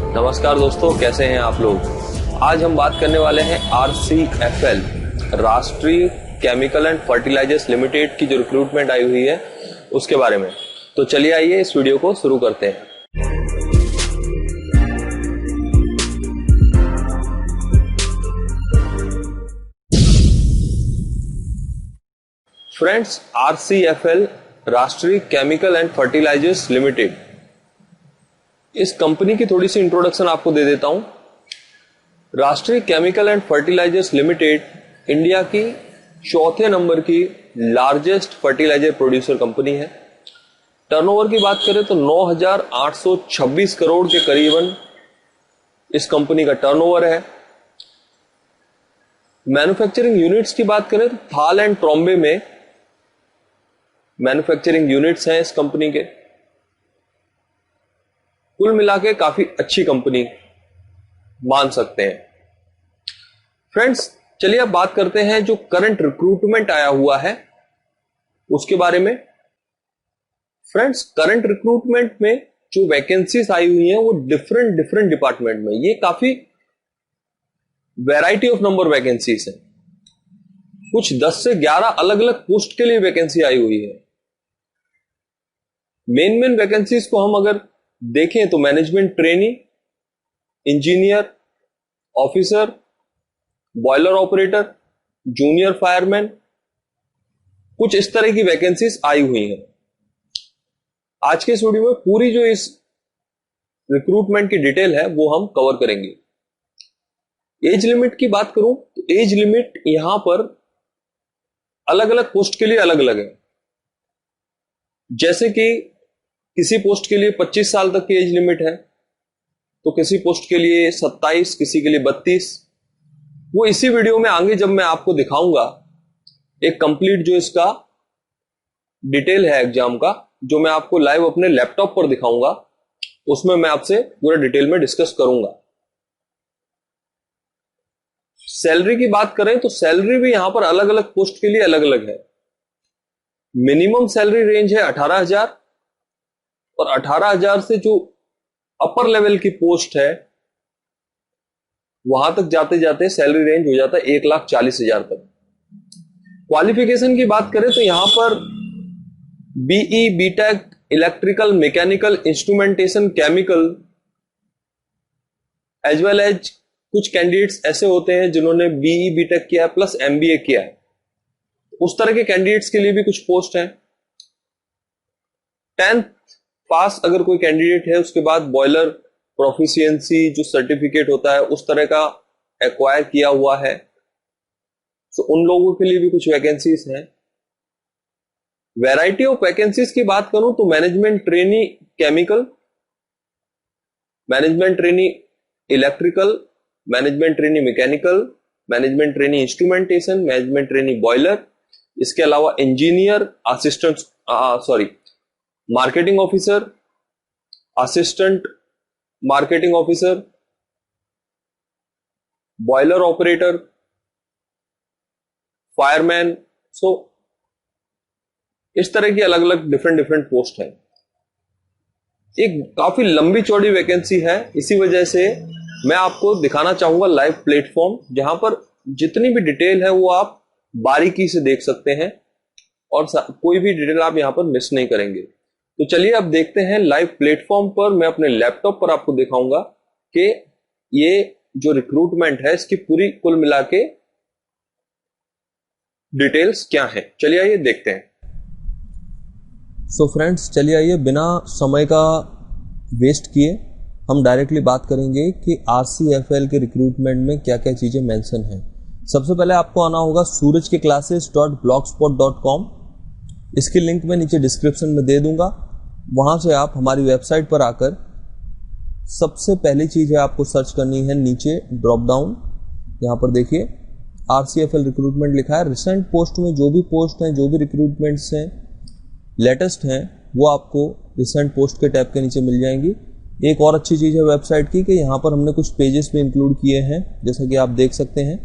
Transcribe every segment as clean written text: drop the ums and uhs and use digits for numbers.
नमस्कार दोस्तों, कैसे हैं आप लोग। आज हम बात करने वाले हैं RCFL Rashtriya chemical and fertilizers limited की जो रिक्रूटमेंट आई हुई है उसके बारे में। तो चलिए आइए इस वीडियो को शुरू करते हैं। Friends, RCFL Rashtriya chemical and fertilizers limited, इस कंपनी की थोड़ी सी इंट्रोडक्शन आपको दे देता हूं। Rashtriya chemical and fertilizers limited India की चौथे नंबर की लार्जेस्ट फर्टिलाइजर प्रोड्यूसर कंपनी है। टर्नओवर की बात करें तो 9,826 करोड़ के करीबन इस कंपनी का टर्नओवर है। मैन्युफैक्चरिंग यूनिट्स की बात करें तो थाल एंड ट्रॉम्बे में मैन्युफैक्चरिंग यूनिट्स हैं इस कंपनी के। कुल मिला के काफी अच्छी कंपनी मान सकते हैं। फ्रेंड्स, चलिए अब बात करते हैं जो करंट रिक्रूटमेंट आया हुआ है उसके बारे में। फ्रेंड्स, करंट रिक्रूटमेंट में जो वैकेंसीज आई हुई हैं वो डिफरेंट डिपार्टमेंट में, ये काफी वैरायटी ऑफ नंबर वैकेंसीज है। कुछ 10 से 11 अलग अलग पोस्ट के लिए वैकेंसी आई हुई है। मेन वैकेंसीज को हम अगर देखें तो management trainee, engineer, officer, boiler operator, junior fireman, कुछ इस तरह की वैकेंसीज आई हुई हैं। आज के इस वीडियो में पूरी जो इस रिक्रूटमेंट की डिटेल है वो हम कवर करेंगे। एज लिमिट की बात करूं तो एज लिमिट यहां पर अलग अलग पोस्ट के लिए अलग अलग है। जैसे कि किसी पोस्ट के लिए 25 साल तक की एज लिमिट है, तो किसी पोस्ट के लिए 27, किसी के लिए 32। वो इसी वीडियो में आगे जब मैं आपको दिखाऊंगा एक कंप्लीट जो इसका डिटेल है एग्जाम का, जो मैं आपको लाइव अपने लैपटॉप पर दिखाऊंगा, उसमें मैं आपसे पूरा डिटेल में डिस्कस करूंगा। सैलरी की बात करें तो सैलरी भी यहां पर अलग अलग पोस्ट के लिए अलग अलग है। मिनिमम सैलरी रेंज है 18,000 और 18,000 से जो अपर लेवल की पोस्ट है वहां तक जाते जाते सैलरी रेंज हो जाता है 1,40,000 तक। क्वालिफिकेशन की बात करें तो यहां पर BE, BTech, electrical, mechanical, instrumentation, chemical, as well as कुछ कैंडिडेट्स ऐसे होते हैं जिन्होंने BE, BTech किया है प्लस MBA किया है। उस तरह के कैंडिडेट्स के लिए भी कुछ पोस्ट हैं। 10th पास अगर कोई कैंडिडेट है, उसके बाद बॉयलर प्रोफिशिएंसी जो सर्टिफिकेट होता है उस तरह का एक्वायर किया हुआ है, तो उन लोगों के लिए भी कुछ वैकेंसीज हैं। वैरायटी ऑफ वैकेंसीज की बात करूं तो management trainee chemical, management trainee electrical, management trainee mechanical, management trainee instrumentation, management trainee boiler, इसके अलावा engineer, marketing officer, assistant marketing officer, boiler operator, fireman. So इस तरह की अलग अलग डिफरेंट पोस्ट है। एक काफी लंबी चौड़ी वैकेंसी है, इसी वजह से मैं आपको दिखाना चाहूंगा लाइव प्लेटफॉर्म, जहां पर जितनी भी डिटेल है वो आप बारीकी से देख सकते हैं और कोई भी डिटेल आप यहां पर मिस नहीं करेंगे। तो चलिए अब देखते हैं लाइव प्लेटफॉर्म पर। मैं अपने लैपटॉप पर आपको दिखाऊंगा कि ये जो रिक्रूटमेंट है इसकी पूरी कुल मिला के डिटेल्स क्या है। चलिए आइए देखते हैं। सो फ्रेंड्स, चलिए आइए बिना समय का वेस्ट किए हम डायरेक्टली बात करेंगे कि RCFL के रिक्रूटमेंट में क्या क्या चीजें मेंशन हैं। सबसे पहले आपको आना होगा surajkeclasses.blogspot.com। इसकी लिंक मैं नीचे डिस्क्रिप्शन में दे दूंगा। वहां से आप हमारी वेबसाइट पर आकर सबसे पहली चीज है आपको सर्च करनी है, नीचे ड्रॉप डाउन, यहां पर देखिए RCFL रिक्रूटमेंट लिखा है। रिसेंट पोस्ट में जो भी पोस्ट हैं, जो भी रिक्रूटमेंट्स हैं लेटेस्ट हैं, वो आपको रिसेंट पोस्ट के टैब के नीचे मिल जाएंगी। एक और अच्छी चीज है वेबसाइट की कि यहाँ पर हमने कुछ पेजेस भी इंक्लूड किए हैं, जैसा कि आप देख सकते हैं।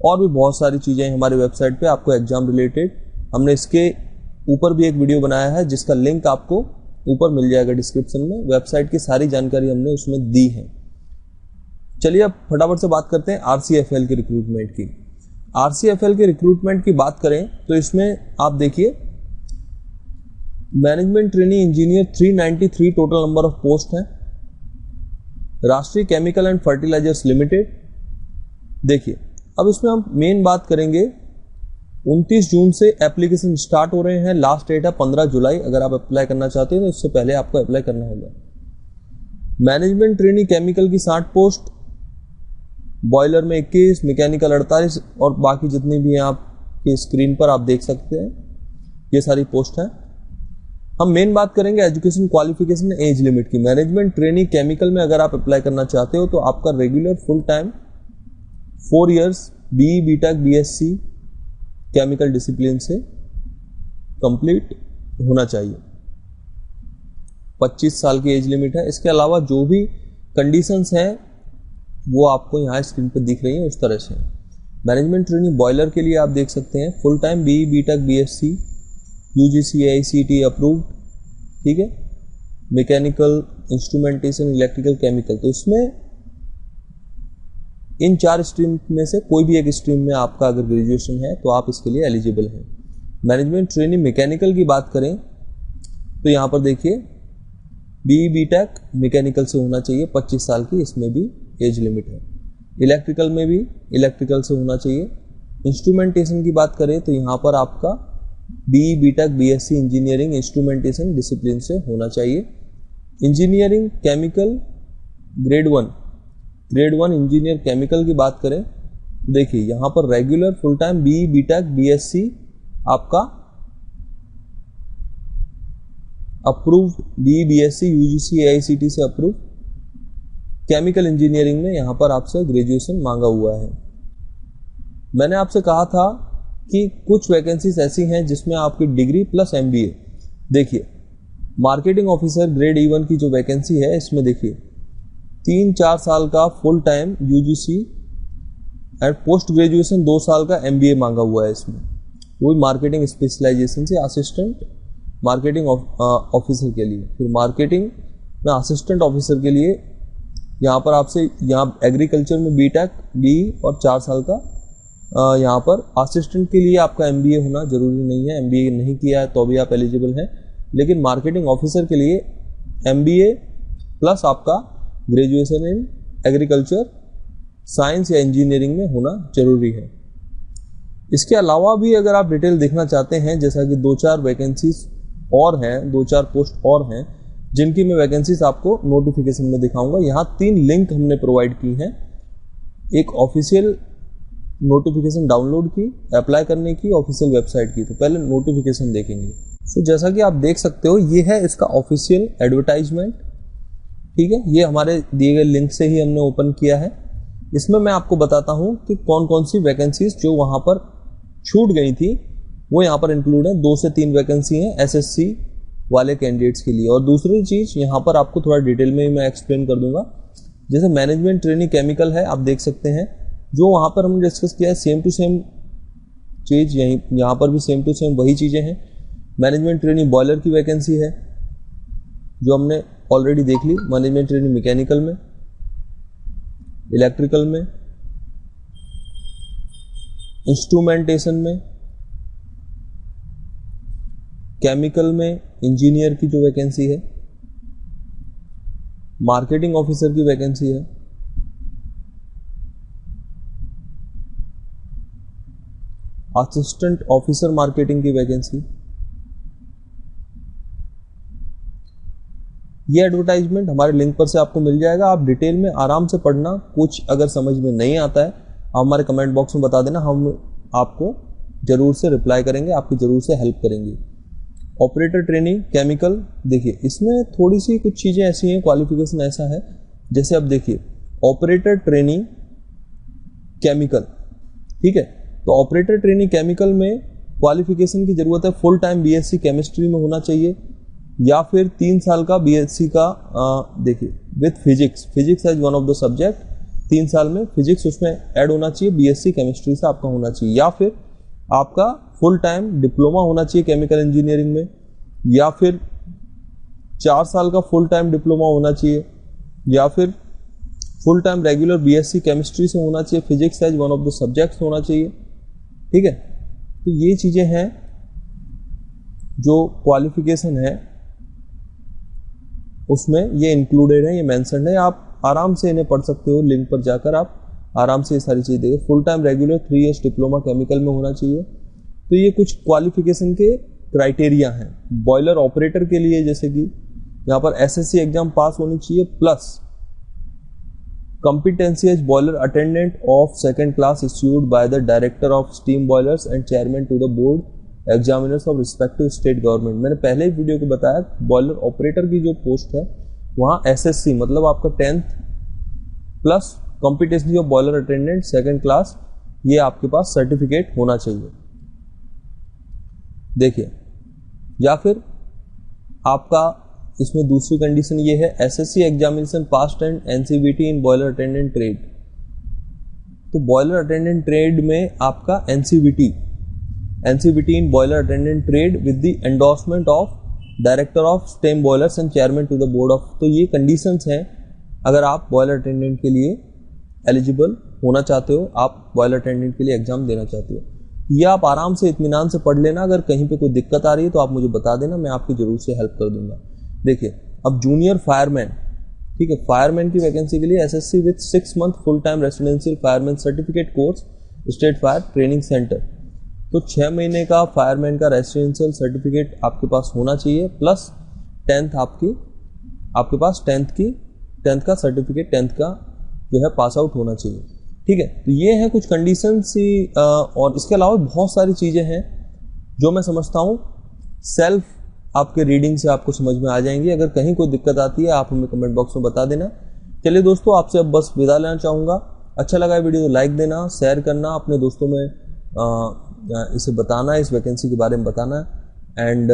और भी बहुत सारी चीजें हमारी वेबसाइट पे आपको एग्जाम रिलेटेड। हमने इसके ऊपर भी एक वीडियो बनाया है जिसका लिंक आपको ऊपर मिल जाएगा डिस्क्रिप्शन में, वेबसाइट की सारी जानकारी हमने उसमें दी है। चलिए अब फटाफट से बात करते हैं RCFL के रिक्रूटमेंट की। RCFL के रिक्रूटमेंट की बात करें तो इसमें आप देखिए management trainee engineer 393 total number of post है। राष्ट्रीय केमिकल एंड फर्टिलाइजर्स लिमिटेड। देखिए अब इसमें हम मेन बात करेंगे, 29 जून से एप्लीकेशन स्टार्ट हो रहे हैं, लास्ट डेट है 15 जुलाई। अगर आप अप्लाई करना चाहते हैं तो इससे पहले आपको अप्लाई करना होगा। मैनेजमेंट ट्रेनी केमिकल की 60 पोस्ट, बॉयलर में 21, मैकेनिकल 48 और बाकी जितनी भी हैं आपकी स्क्रीन पर आप देख सकते हैं, ये सारी पोस्ट हैं। हम मेन बात करेंगे एजुकेशन क्वालिफिकेशन एज लिमिट की। मैनेजमेंट ट्रेनी केमिकल में अगर आप अप्लाई करना चाहते हो तो आपका regular full time 4 years BE BTech BSc chemical discipline से कंप्लीट होना चाहिए। 25 साल की एज लिमिट है। इसके अलावा जो भी कंडीशंस हैं वो आपको यहाँ स्क्रीन पर दिख रही हैं उस तरह से। मैनेजमेंट ट्रेनी बॉयलर के लिए आप देख सकते हैं full time BE BTech BSc UGC AICTE approved, ठीक है। मैकेनिकल, इंस्ट्रूमेंटेशन, इलेक्ट्रिकल, केमिकल, तो इसमें इन 4 स्ट्रीम में से कोई भी एक स्ट्रीम में आपका अगर ग्रेजुएशन है तो आप इसके लिए एलिजिबल हैं। मैनेजमेंट ट्रेनी मैकेनिकल की बात करें तो यहाँ पर देखिए BE BTech मैकेनिकल से होना चाहिए, 25 साल की इसमें भी एज लिमिट है। इलेक्ट्रिकल में भी इलेक्ट्रिकल से होना चाहिए। इंस्ट्रूमेंटेशन की बात करें तो यहाँ पर आपका BE BTech BSc engineering instrumentation discipline से होना चाहिए। Engineering chemical grade 1 engineer chemical की बात करें तो देखिए यहाँ पर regular full time BE BTech BSc आपका approved, BE BSc UGC AICTE से अप्रूव्ड। केमिकल इंजीनियरिंग में यहाँ पर आपसे ग्रेजुएशन मांगा हुआ है। मैंने आपसे कहा था कि कुछ वैकेंसीज ऐसी हैं जिसमें आपकी डिग्री प्लस MBA। देखिए मार्केटिंग ऑफिसर ग्रेड E1 की जो वैकेंसी है इसमें देखिए 3-4 साल का full time UGC and post graduation 2 साल का MBA मांगा हुआ है इसमें, वो मार्केटिंग स्पेशलाइजेशन से असिस्टेंट मार्केटिंग ऑफिसर के लिए। फिर मार्केटिंग में असिस्टेंट ऑफिसर के लिए यहाँ पर आपसे यहाँ एग्रीकल्चर में BTech BE और 4 साल का यहाँ पर असिस्टेंट के लिए आपका MBA होना जरूरी नहीं है। MBA नहीं किया है तो भी आप एलिजिबल हैं, लेकिन मार्केटिंग ऑफिसर के लिए MBA प्लस आपका ग्रेजुएशन इन एग्रीकल्चर साइंस या इंजीनियरिंग में होना जरूरी है। इसके अलावा भी अगर आप डिटेल देखना चाहते हैं, जैसा कि 2-4 वैकेंसीज और हैं, 2-4 पोस्ट और हैं जिनकी मैं वैकेंसीज आपको नोटिफिकेशन में दिखाऊंगा। यहाँ 3 लिंक हमने प्रोवाइड की हैं, एक ऑफिशियल नोटिफिकेशन डाउनलोड की, अप्लाई करने की, ऑफिशियल वेबसाइट की। तो पहले नोटिफिकेशन देखेंगे। सो जैसा कि आप देख सकते हो ये है इसका ऑफिशियल एडवर्टाइजमेंट, ठीक है। ये हमारे दिए गए लिंक से ही हमने ओपन किया है। इसमें मैं आपको बताता हूँ कि कौन कौन सी वैकेंसीज जो वहाँ पर छूट गई थी वो यहाँ पर इंक्लूड है। 2 से 3 वैकेंसी हैं SSC वाले कैंडिडेट्स के लिए। और दूसरी चीज़ यहाँ पर आपको थोड़ा डिटेल में मैं एक्सप्लेन कर दूंगा। जैसे मैनेजमेंट ट्रेनी केमिकल है, आप देख सकते हैं जो वहाँ पर हमने डिस्कस किया है सेम टू सेम चीज़ यहाँ पर भी सेम टू सेम वही चीज़ें हैं। मैनेजमेंट ट्रेनी बॉयलर की वैकेंसी है जो हमने ऑलरेडी देख ली। मैनेजमेंट ट्रेनी मैकेनिकल में, इलेक्ट्रिकल में, इंस्ट्रूमेंटेशन में, केमिकल में इंजीनियर की जो वैकेंसी है, मार्केटिंग ऑफिसर की वैकेंसी है, असिस्टेंट ऑफिसर मार्केटिंग की वैकेंसी। ये एडवर्टाइजमेंट हमारे लिंक पर से आपको मिल जाएगा। आप डिटेल में आराम से पढ़ना। कुछ अगर समझ में नहीं आता है आप हमारे कमेंट बॉक्स में बता देना, हम आपको जरूर से रिप्लाई करेंगे, आपकी जरूर से हेल्प करेंगे। ऑपरेटर ट्रेनिंग केमिकल, देखिए इसमें थोड़ी सी कुछ चीज़ें ऐसी हैं, क्वालिफिकेशन ऐसा है। जैसे अब देखिए ऑपरेटर ट्रेनिंग केमिकल, ठीक है। तो ऑपरेटर ट्रेनिंग केमिकल में क्वालिफिकेशन की जरूरत है, फुल टाइम BSc केमिस्ट्री में होना चाहिए या फिर 3 साल का BSc का देखिए with physics as one of the subject, 3 साल में फिजिक्स उसमें ऐड होना चाहिए, BSc केमिस्ट्री से आपका होना चाहिए। या फिर आपका फुल टाइम डिप्लोमा होना चाहिए केमिकल इंजीनियरिंग में, या फिर 4 साल का फुल टाइम डिप्लोमा होना चाहिए, या फिर full time regular BSc chemistry से होना चाहिए, physics as one of the subjects होना चाहिए। ठीक है, तो ये चीजें हैं जो क्वालिफिकेशन है उसमें ये इंक्लूडेड है, ये मेंशन है। आप आराम से इन्हें पढ़ सकते हो, लिंक पर जाकर आप आराम से ये सारी चीजें देखिए। Full time regular 3 years diploma chemical में होना चाहिए। तो ये कुछ क्वालिफिकेशन के क्राइटेरिया हैं। बॉयलर ऑपरेटर के लिए जैसे कि यहाँ पर एसएससी एग्जाम पास होनी चाहिए, plus competency as boiler attendant of second class issued by the director of steam boilers and chairman to the board examiners of respective state government। मैंने पहले ही वीडियो को बताया, बॉयलर ऑपरेटर की जो पोस्ट है वहाँ एसएससी मतलब आपका 10th plus competency of boiler attendant second class, ये आपके पास सर्टिफिकेट होना चाहिए। देखिए, या फिर आपका इसमें दूसरी कंडीशन ये है, SSC examination passed and NCVT in boiler attendant trade. तो बॉयलर अटेंडेंट ट्रेड में आपका NCVT in boiler attendant trade with the endorsement of director of steam boilers and chairman to the board of. तो ये conditions हैं अगर आप boiler attendant के लिए एलिजिबल होना चाहते हो, आप बॉयलर अटेंडेंट के लिए एग्जाम देना चाहते हो। ये आप आराम से इत्मीनान से पढ़ लेना। अगर कहीं पे कोई दिक्कत आ रही है तो आप मुझे बता देना, मैं आपकी जरूर से हेल्प कर दूंगा। देखिए, अब जूनियर फायरमैन, ठीक है, फायरमैन की वैकेंसी के लिए SSC with 6 month full time residential fireman certificate course state fire training centre. तो 6 महीने का फायरमैन का रेसिडेंशियल सर्टिफिकेट आपके पास होना चाहिए, प्लस 10th आपके पास 10th का सर्टिफिकेट 10th का जो है पास आउट होना चाहिए। ठीक है, तो ये है कुछ कंडीशंस ही, और इसके अलावा बहुत सारी चीजें हैं जो मैं समझता हूँ सेल्फ आपके रीडिंग से आपको समझ में आ जाएंगी। अगर कहीं कोई दिक्कत आती है आप हमें कमेंट बॉक्स में बता देना। चलिए दोस्तों, आपसे अब बस विदा लेना चाहूँगा। अच्छा लगा वीडियो तो लाइक देना, शेयर करना, अपने दोस्तों में इसे बताना, इस वैकेंसी के बारे में बताना। एंड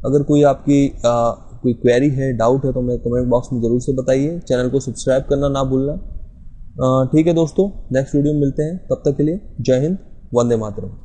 अगर कोई आपकी कोई क्वेरी है, डाउट है तो मैं कमेंट बॉक्स में ज़रूर से बताइए। चैनल को सब्सक्राइब करना ना भूलना। ठीक है दोस्तों, नेक्स्ट वीडियो में मिलते हैं, तब तक के लिए जय हिंद, वंदे मातरम।